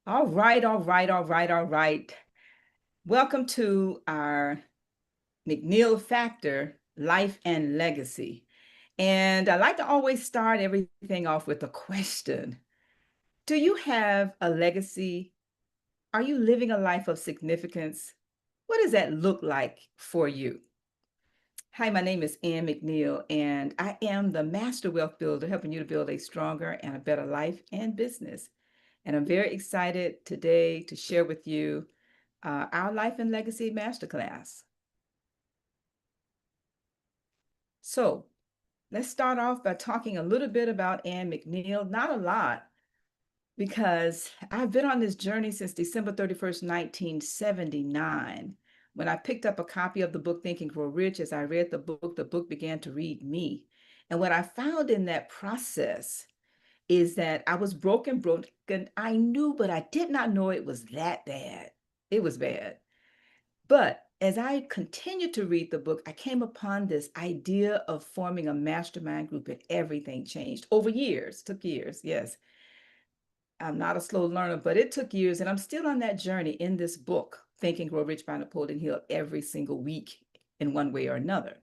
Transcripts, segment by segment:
All right, all right, all right, all right. Welcome to our McNeil Factor Life and Legacy. And I like to always start everything off with a question. Do you have a legacy? Are you living a life of significance? What does that look like for you? Hi, my name is Ann McNeil, and I am the Master Wealth Builder, helping you to build a stronger and a better life and business. And I'm very excited today to share with you our Life and Legacy Masterclass. So let's start off by talking a little bit about Ann McNeil. Not a lot, because I've been on this journey since December 31st, 1979. When I picked up a copy of the book Think and Grow Rich, as I read the book began to read me. And what I found in that process is that I was broken. I knew, but I did not know it was that bad. It was bad. But as I continued to read the book, I came upon this idea of forming a mastermind group, and everything changed over years. Took years, yes. I'm not a slow learner, but it took years, and I'm still on that journey in this book, Think and Grow Rich by Napoleon Hill, every single week in one way or another.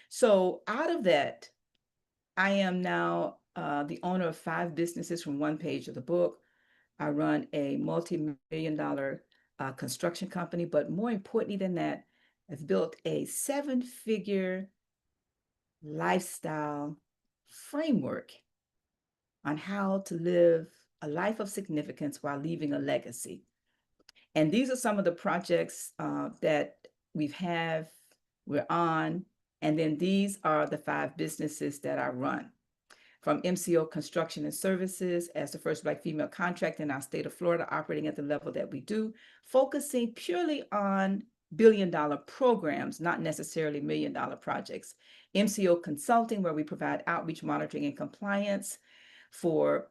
So out of that, I am now the owner of 5 businesses from one page of the book. I run a multi-million dollar construction company, but more importantly than that, I've built a 7-figure lifestyle framework on how to live a life of significance while leaving a legacy. And these are some of the projects that we're on. And then these are the 5 businesses that I run. From MCO Construction and Services as the first Black female contractor in our state of Florida, operating at the level that we do, focusing purely on billion-dollar programs, not necessarily million-dollar projects. MCO Consulting, where we provide outreach, monitoring, and compliance for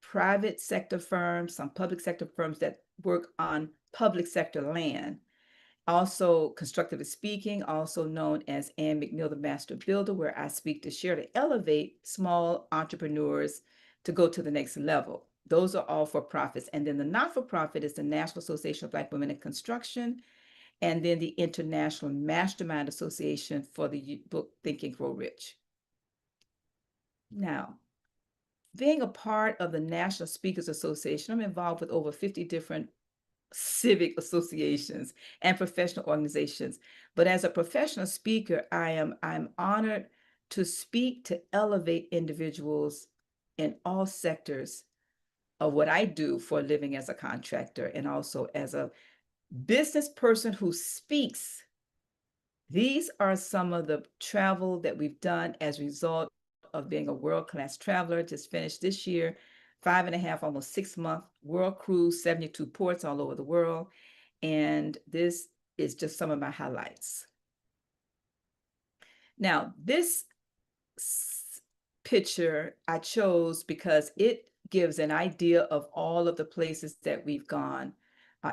private sector firms, some public sector firms that work on public sector land. Also, constructively speaking, also known as Ann McNeil, the Master Builder, where I speak to share to elevate small entrepreneurs to go to the next level. Those are all for profits. And then the not-for-profit is the National Association of Black Women in Construction, and then the International Mastermind Association for the book Think and Grow Rich. Now, being a part of the National Speakers Association, I'm involved with over 50 different civic associations and professional organizations. But as a professional speaker, I'm honored to speak to elevate individuals in all sectors of what I do for a living as a contractor and also as a business person who speaks. These are some of the travel that we've done as a result of being a world-class traveler. Just finished this year, 5.5, almost 6-month world cruise, 72 ports all over the world. And this is just some of my highlights. Now, this picture I chose because it gives an idea of all of the places that we've gone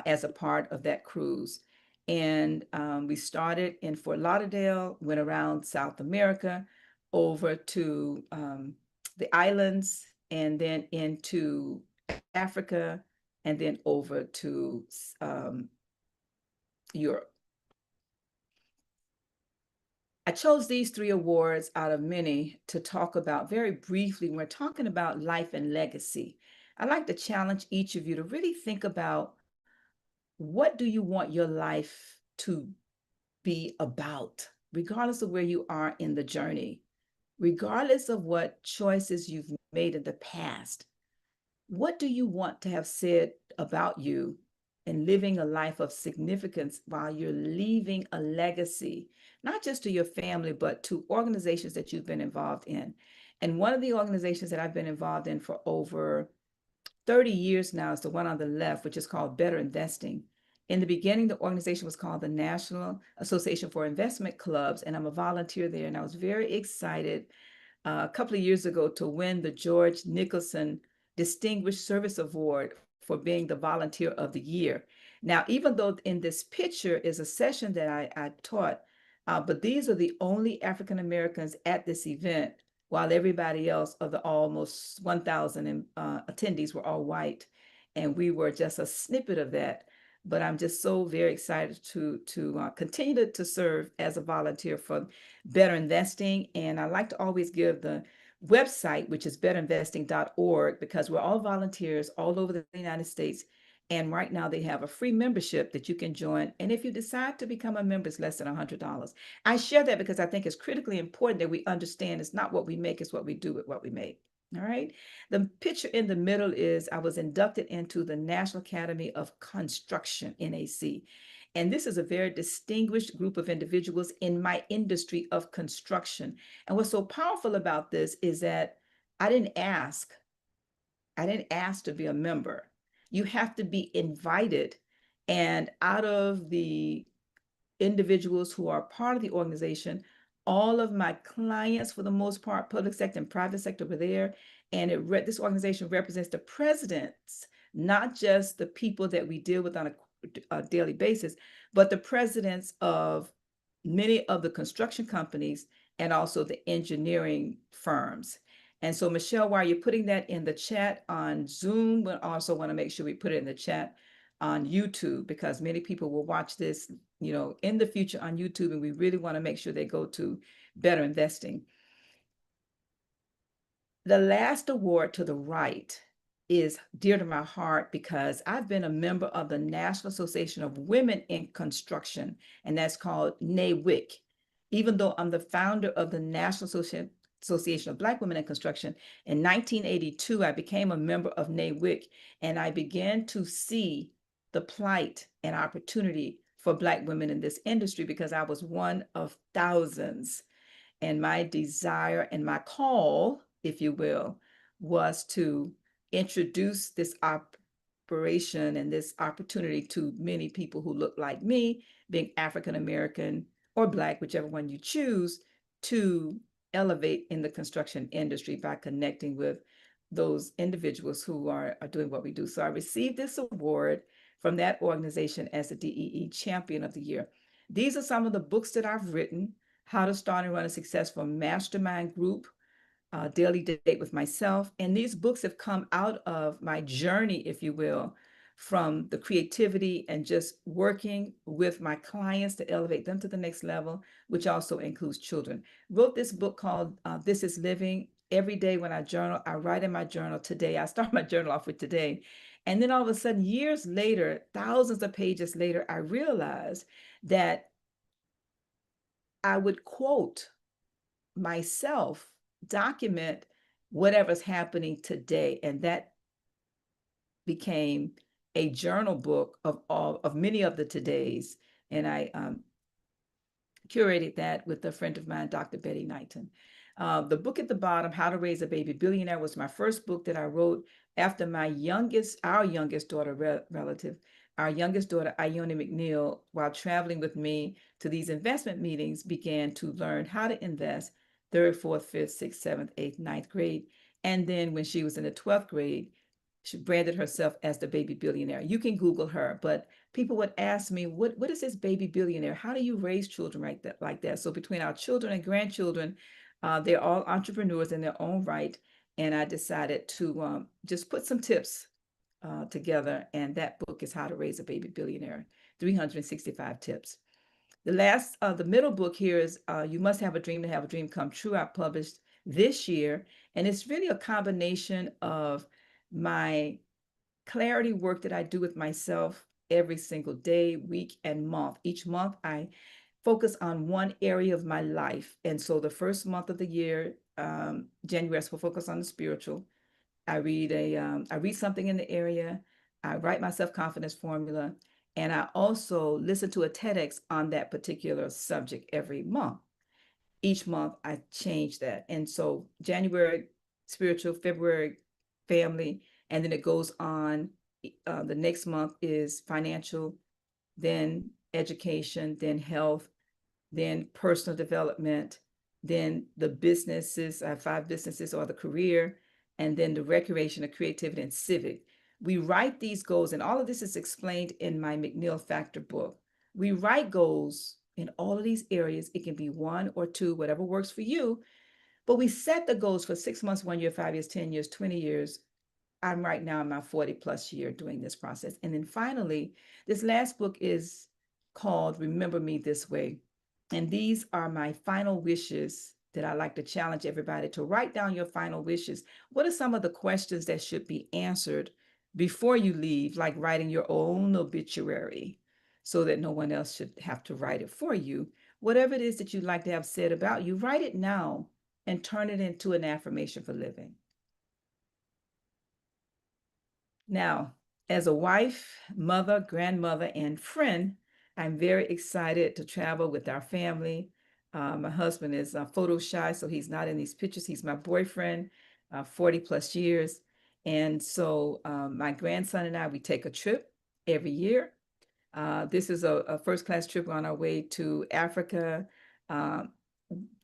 as a part of that cruise. And we started in Fort Lauderdale, went around South America, over to the islands, and then into Africa, and then over to Europe. I chose these 3 awards out of many to talk about very briefly when we're talking about life and legacy. I'd like to challenge each of you to really think about, what do you want your life to be about, regardless of where you are in the journey, regardless of what choices you've made in the past. What do you want to have said about you in living a life of significance while you're leaving a legacy, not just to your family, but to organizations that you've been involved in? And one of the organizations that I've been involved in for over 30 years now is the one on the left, which is called Better Investing. In the beginning, the organization was called the National Association for Investment Clubs, and I'm a volunteer there. And I was very excited a couple of years ago to win the George Nicholson Distinguished Service Award for being the Volunteer of the Year. Now, even though in this picture is a session that I taught, but these are the only African Americans at this event, while everybody else of the almost 1,000 attendees were all white. and we were just a snippet of that. But I'm just so very excited to continue to serve as a volunteer for Better Investing. And I like to always give the website, which is betterinvesting.org, because we're all volunteers all over the United States. And right now they have a free membership that you can join. And if you decide to become a member, it's less than $100. I share that because I think it's critically important that we understand it's not what we make, it's what we do with what we make. All right. The picture in the middle is I was inducted into the National Academy of Construction, NAC. And this is a very distinguished group of individuals in my industry of construction. And what's so powerful about this is that I didn't ask. I didn't ask to be a member. You have to be invited. And out of the individuals who are part of the organization. All of my clients, for the most part, public sector and private sector, were there. And this organization represents the presidents, not just the people that we deal with on a daily basis, but the presidents of many of the construction companies and also the engineering firms. And so, Michelle, while you're putting that in the chat on Zoom, we also want to make sure we put it in the chat on YouTube, because many people will watch this, in the future on YouTube, and we really want to make sure they go to Better Investing. The last award to the right is dear to my heart because I've been a member of the National Association of Women in Construction, and that's called NAWIC. Even though I'm the founder of the National Association of Black Women in Construction, in 1982, I became a member of NAWIC, and I began to see the plight and opportunity for Black women in this industry because I was one of thousands. And my desire and my call, if you will, was to introduce this operation and this opportunity to many people who look like me, being African American or Black, whichever one you choose, to elevate in the construction industry by connecting with those individuals who are doing what we do. So I received this award from that organization as the DEE Champion of the Year. These are some of the books that I've written: How to Start and Run a Successful Mastermind Group, Daily Date with Myself. And these books have come out of my journey, if you will, from the creativity and just working with my clients to elevate them to the next level, which also includes children. Wrote this book called This is Living. Every day when I journal, I write in my journal today. I start my journal off with today. And then all of a sudden, years later, thousands of pages later, I realized that I would quote myself, document whatever's happening today. And that became a journal book of many of the todays. And I curated that with a friend of mine, Dr. Betty Knighton. The book at the bottom, How to Raise a Baby Billionaire, was my first book that I wrote after our youngest daughter relative, our youngest daughter, Ione McNeil, while traveling with me to these investment meetings, began to learn how to invest third, fourth, fifth, sixth, seventh, eighth, ninth grade. And then when she was in the 12th grade, she branded herself as the baby billionaire. You can Google her, but people would ask me, what is this baby billionaire? How do you raise children like that? So between our children and grandchildren, they're all entrepreneurs in their own right. And I decided to just put some tips together. And that book is How to Raise a Baby Billionaire, 365 tips. The middle book here is You Must Have a Dream to Have a Dream Come True. I published this year. And it's really a combination of my clarity work that I do with myself every single day, week, and month. Each month, I focus on one area of my life. And so the first month of the year, January, I will focus on the spiritual. I read something in the area. I write my self-confidence formula, and I also listen to a TEDx on that particular subject every month. Each month, I change that. And so January, spiritual; February, family, and then it goes on. The next month is financial, then education, then health, then personal development, then the businesses. I have 5 businesses, or the career, and then the recreation, the creativity, and civic. We write these goals, and all of this is explained in my McNeil Factor book. We write goals in all of these areas. It can be 1 or 2, whatever works for you, but we set the goals for 6 months, 1 year, 5 years, 10 years, 20 years, I'm right now in my 40 plus year doing this process. And then finally, this last book is called Remember Me This Way. And these are my final wishes that I like to challenge everybody to write down your final wishes. What are some of the questions that should be answered before you leave, like writing your own obituary so that no one else should have to write it for you? Whatever it is that you'd like to have said about you, write it now and turn it into an affirmation for living. Now, as a wife, mother, grandmother, and friend, I'm very excited to travel with our family. My husband is photo shy, so he's not in these pictures. He's my boyfriend, 40 plus years. And so my grandson and I, we take a trip every year. This is a first class trip on our way to Africa. Um,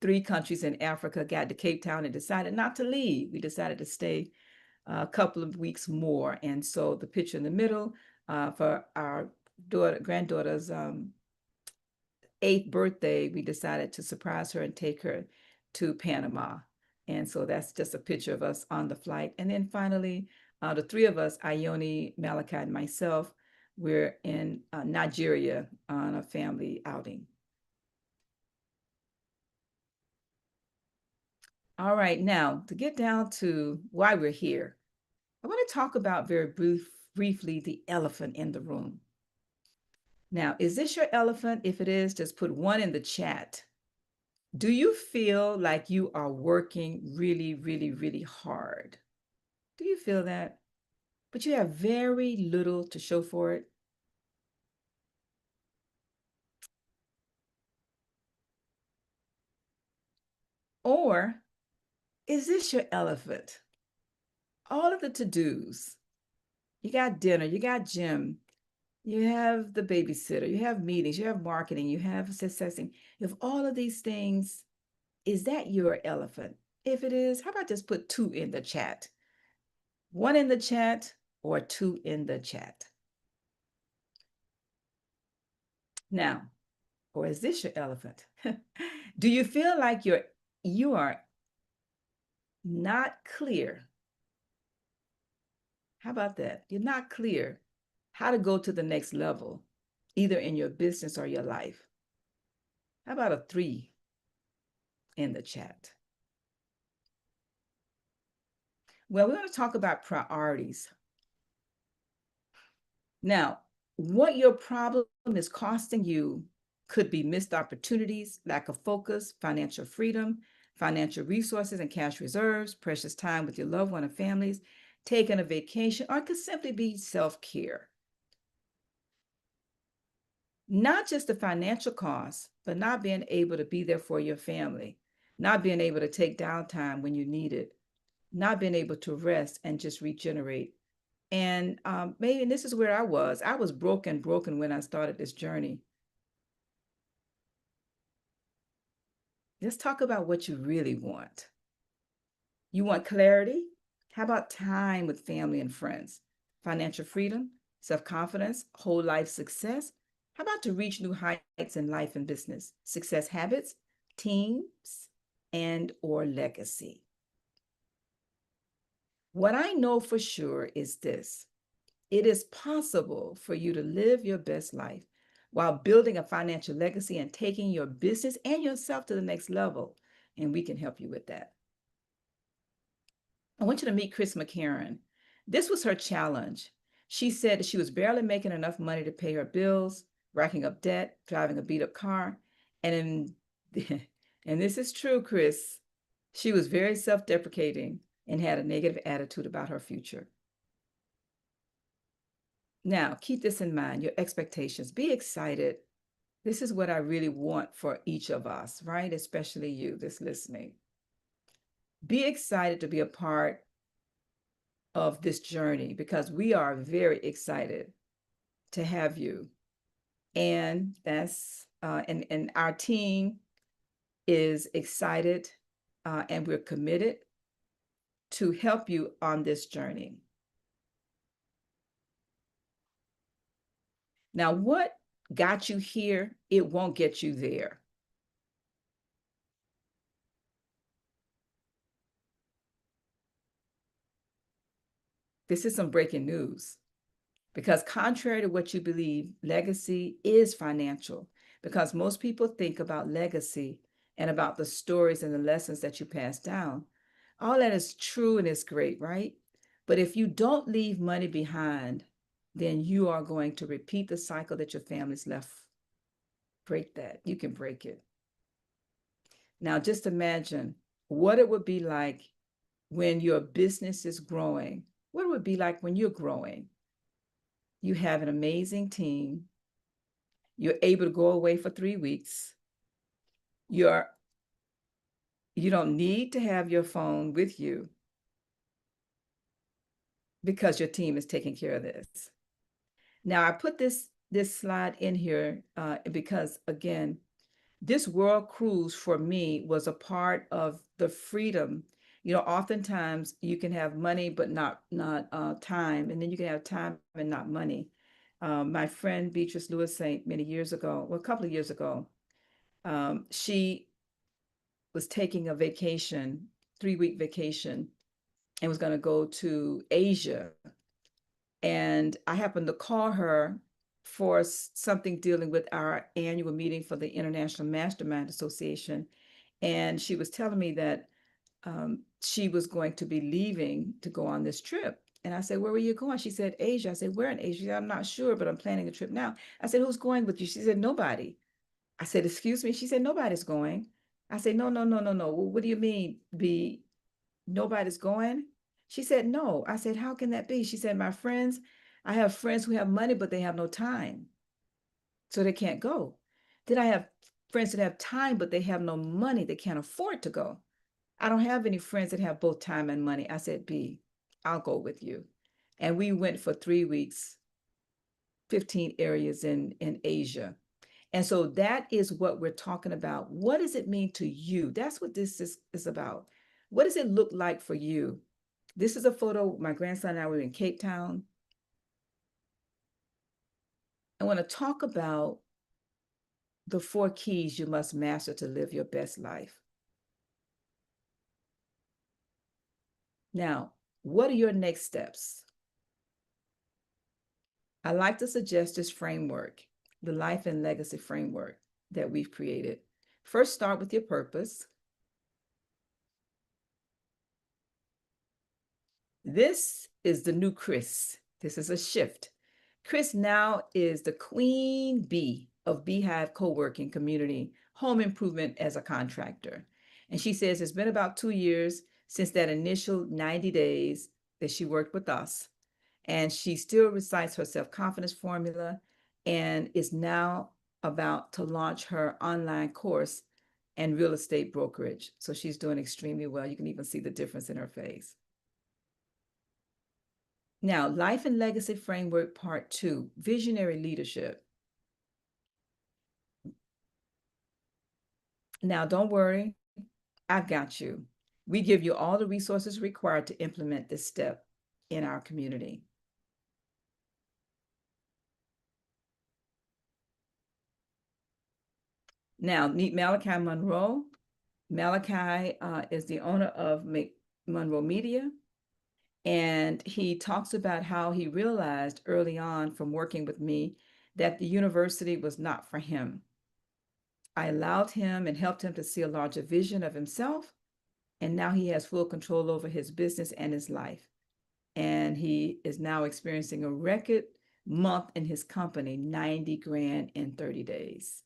3 countries in Africa, got to Cape Town and decided not to leave. We decided to stay a couple of weeks more. And so the picture in the middle for our granddaughter's 8th birthday, we decided to surprise her and take her to Panama. And so that's just a picture of us on the flight. And then finally, the 3 of us, Ione, Malachi, and myself, we're in Nigeria on a family outing. All right, now to get down to why we're here, I want to talk about very briefly the elephant in the room. Now, is this your elephant? If it is, just put 1 in the chat. Do you feel like you are working really, really, really hard? Do you feel that? But you have very little to show for it? Or is this your elephant? All of the to-dos. You got dinner, you got gym, you have the babysitter, you have meetings, you have marketing, you have assessing. You have all of these things. Is that your elephant? If it is, how about just put 2 in the chat? 1 in the chat or 2 in the chat. Now, or is this your elephant? Do you feel like you are not clear? How about that? You're not clear how to go to the next level, either in your business or your life. How about a 3 in the chat? Well, we're going to talk about priorities. Now, what your problem is costing you could be missed opportunities, lack of focus, financial freedom, financial resources and cash reserves, precious time with your loved one and families, taking a vacation, or it could simply be self-care. Not just the financial costs, but not being able to be there for your family, not being able to take downtime when you need it, not being able to rest and just regenerate. And maybe, and this is where I was broken when I started this journey. Let's talk about what you really want. You want clarity? How about time with family and friends? Financial freedom, self-confidence, whole life success? How about to reach new heights in life and business? Success habits, teams, and or legacy. What I know for sure is this. It is possible for you to live your best life while building a financial legacy and taking your business and yourself to the next level. And we can help you with that. I want you to meet Chris McCarron. This was her challenge. She said that she was barely making enough money to pay her bills, racking up debt, driving a beat up car. And, and this is true, Chris. She was very self deprecating and had a negative attitude about her future. Now, keep this in mind, your expectations. Be excited. This is what I really want for each of us, right? Especially you that's listening. Be excited to be a part of this journey because we are very excited to have you. And that's and our team is excited and we're committed to help you on this journey. Now, what got you here, it won't get you there. This is some breaking news. Because contrary to what you believe, legacy is financial. Because most people think about legacy and about the stories and the lessons that you pass down. All that is true and is great, right? But if you don't leave money behind, then you are going to repeat the cycle that your family's left. Break that. You can break it. Now, just imagine what it would be like when your business is growing. What it would be like when you're growing. You have an amazing team. You're able to go away for 3 weeks. You're you don't need to have your phone with you because your team is taking care of this. Now, I put this slide in here because again, this world cruise for me was a part of the freedom. You know, oftentimes you can have money but not time, and then you can have time and not money. My friend Beatrice Lewis Saint many years ago, well, a couple of years ago, she was taking a vacation, 3 week vacation, and was going to go to Asia. And I happened to call her for something dealing with our annual meeting for the International Mastermind Association. And she was telling me that she was going to be leaving to go on this trip. And I said, "Where were you going?" She said, "Asia." I said, "Where in Asia?" She said, "I'm not sure, but I'm planning a trip now." I said, "Who's going with you?" She said, "Nobody." I said, "Excuse me?" She said, "Nobody's going." I said, "No, no, no, no, no. Well, what do you mean, be nobody's going?" She said, "No." I said, "How can that be?" She said, "My friends, I have friends who have money, but they have no time, so they can't go. Then I have friends that have time, but they have no money. They can't afford to go. I don't have any friends that have both time and money." I said, "B, I'll go with you." And we went for 3 weeks, 15 areas in Asia. And so that is what we're talking about. What does it mean to you? That's what this is about. What does it look like for you? This is a photo. My grandson and I were in Cape Town. I want to talk about the 4 keys you must master to live your best life. Now, what are your next steps? I like to suggest this framework, the life and legacy framework that we've created. First, start with your purpose. This is the new Chris. This is a shift. Chris now is the queen bee of Beehive co-working community, home improvement as a contractor. And she says it's been about 2 years since that initial 90 days that she worked with us. And she still recites her self-confidence formula and is now about to launch her online course and real estate brokerage. So she's doing extremely well. You can even see the difference in her face. Now, Life and Legacy Framework Part 2, Visionary Leadership. Now, don't worry, I've got you. We give you all the resources required to implement this step in our community. Now, meet Malachi Monroe. Malachi is the owner of Monroe Media, and he talks about how he realized early on from working with me that the university was not for him. I allowed him and helped him to see a larger vision of himself, and now he has full control over his business and his life. And he is now experiencing a record month in his company, 90 grand in 30 days.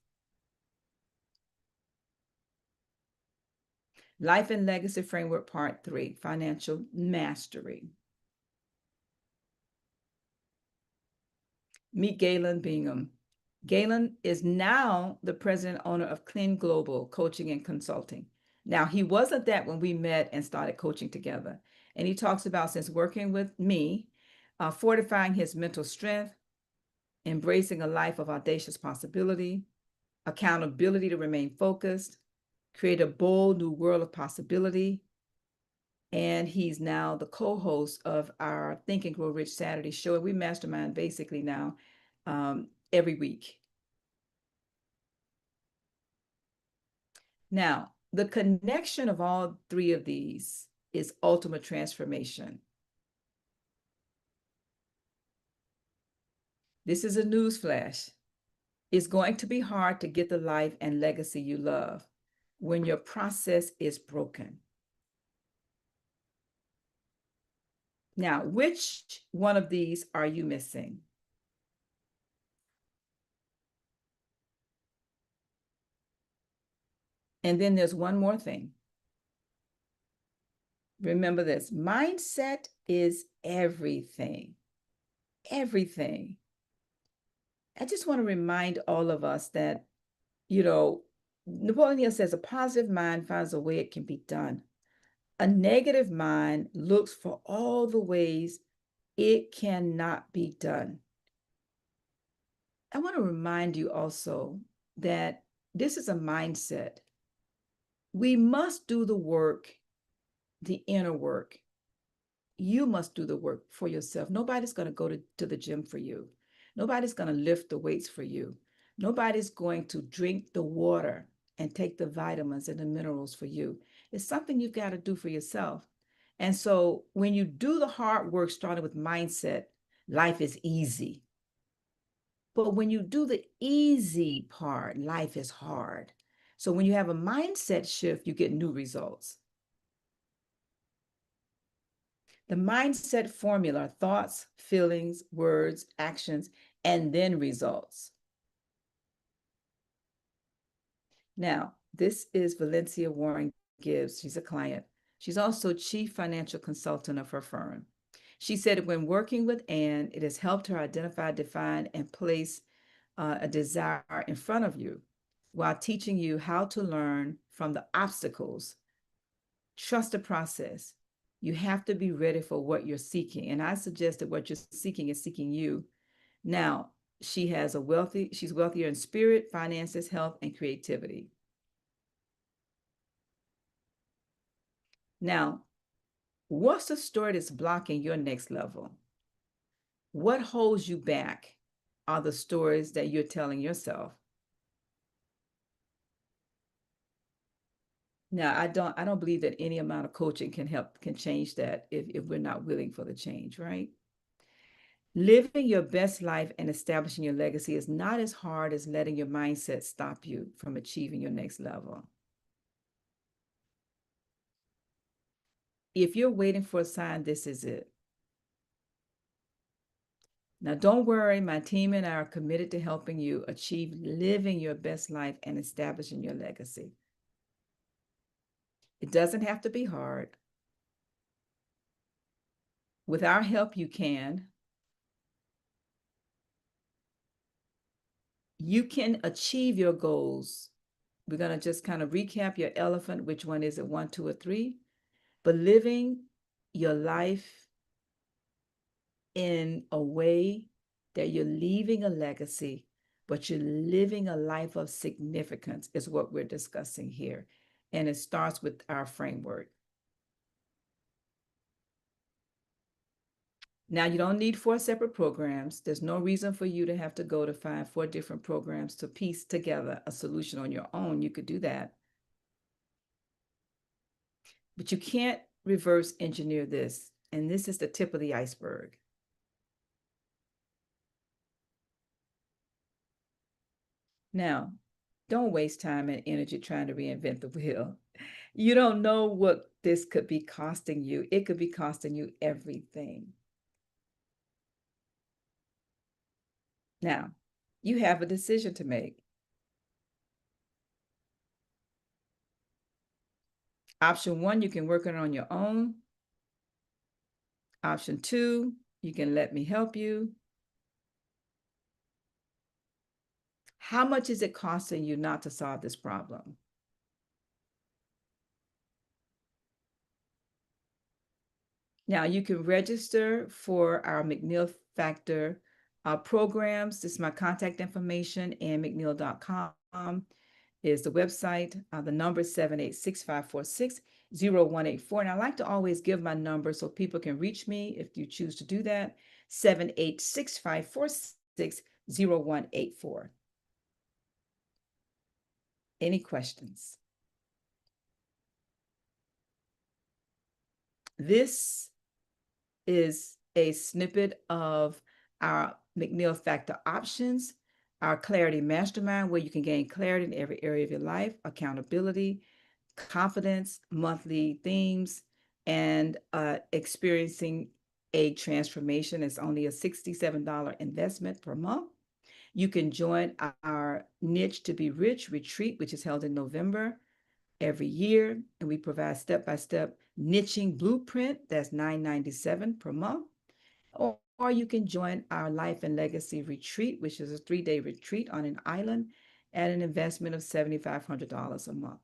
Life and Legacy Framework Part 3, Financial Mastery. Meet Galen Bingham. Galen is now the president owner of Clean Global Coaching and Consulting. Now, he wasn't that when we met and started coaching together. And he talks about, since working with me, fortifying his mental strength, embracing a life of audacious possibility, accountability to remain focused, create a bold new world of possibility. And he's now the co-host of our Think and Grow Rich Saturday show. And we mastermind basically now every week. Now, the connection of all three of these is ultimate transformation. This is a news flash. It's going to be hard to get the life and legacy you love when your process is broken. Now, which one of these are you missing? And then there's one more thing. Remember this, mindset is everything. Everything. I just want to remind all of us that, Napoleon Hill says a positive mind finds a way it can be done. A negative mind looks for all the ways it cannot be done. I want to remind you also that this is a mindset. We must do the work, the inner work. You must do the work for yourself. Nobody's going to go to the gym for you. Nobody's going to lift the weights for you. Nobody's going to drink the water and take the vitamins and the minerals for you. It's something you've got to do for yourself. And so when you do the hard work, starting with mindset, life is easy. But when you do the easy part, life is hard. So when you have a mindset shift, you get new results. The mindset formula: thoughts, feelings, words, actions, and then results. Now, this is Valencia Warren Gibbs. She's a client. She's also chief financial consultant of her firm. She said when working with Anne, it has helped her identify, define, and place a desire in front of you while teaching you how to learn from the obstacles. Trust the process. You have to be ready for what you're seeking. And I suggest that what you're seeking is seeking you. Now, she's wealthier in spirit, finances, health, and creativity. Now, what's the story that's blocking your next level? What holds you back are the stories that you're telling yourself. Now, I don't believe that any amount of coaching can change that if we're not willing for the change, right? Living your best life and establishing your legacy is not as hard as letting your mindset stop you from achieving your next level. If you're waiting for a sign, this is it. Now, don't worry, my team and I are committed to helping you achieve living your best life and establishing your legacy. It doesn't have to be hard. With our help, you can. You can achieve your goals. We're going to just kind of recap your elephant. Which one is it? 1, 2, or 3? But living your life in a way that you're leaving a legacy, but you're living a life of significance is what we're discussing here. And it starts with our framework. Now, you don't need 4 separate programs. There's no reason for you to have to go to find 4 different programs to piece together a solution on your own. You could do that. But you can't reverse engineer this. And this is the tip of the iceberg. Now, don't waste time and energy trying to reinvent the wheel. You don't know what this could be costing you. It could be costing you everything. Now, you have a decision to make. Option 1, you can work it on your own. Option 2, you can let me help you. How much is it costing you not to solve this problem? Now, you can register for our McNeil Factor programs. This is my contact information, and mcneil.com is the website. The number is 786-546-0184. And I like to always give my number so people can reach me if you choose to do that. 786-546-0184. Any questions? This is a snippet of our McNeil Factor Options, our Clarity Mastermind, where you can gain clarity in every area of your life, accountability, confidence, monthly themes, and experiencing a transformation. It's only a $67 investment per month. You can join our Niche to Be Rich retreat, which is held in November every year, and we provide step-by-step niching blueprint. That's $9.97 per month. Or you can join our Life and Legacy Retreat, which is a 3-day retreat on an island at an investment of $7,500 a month.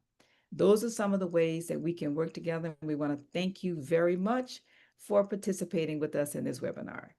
Those are some of the ways that we can work together. And we want to thank you very much for participating with us in this webinar.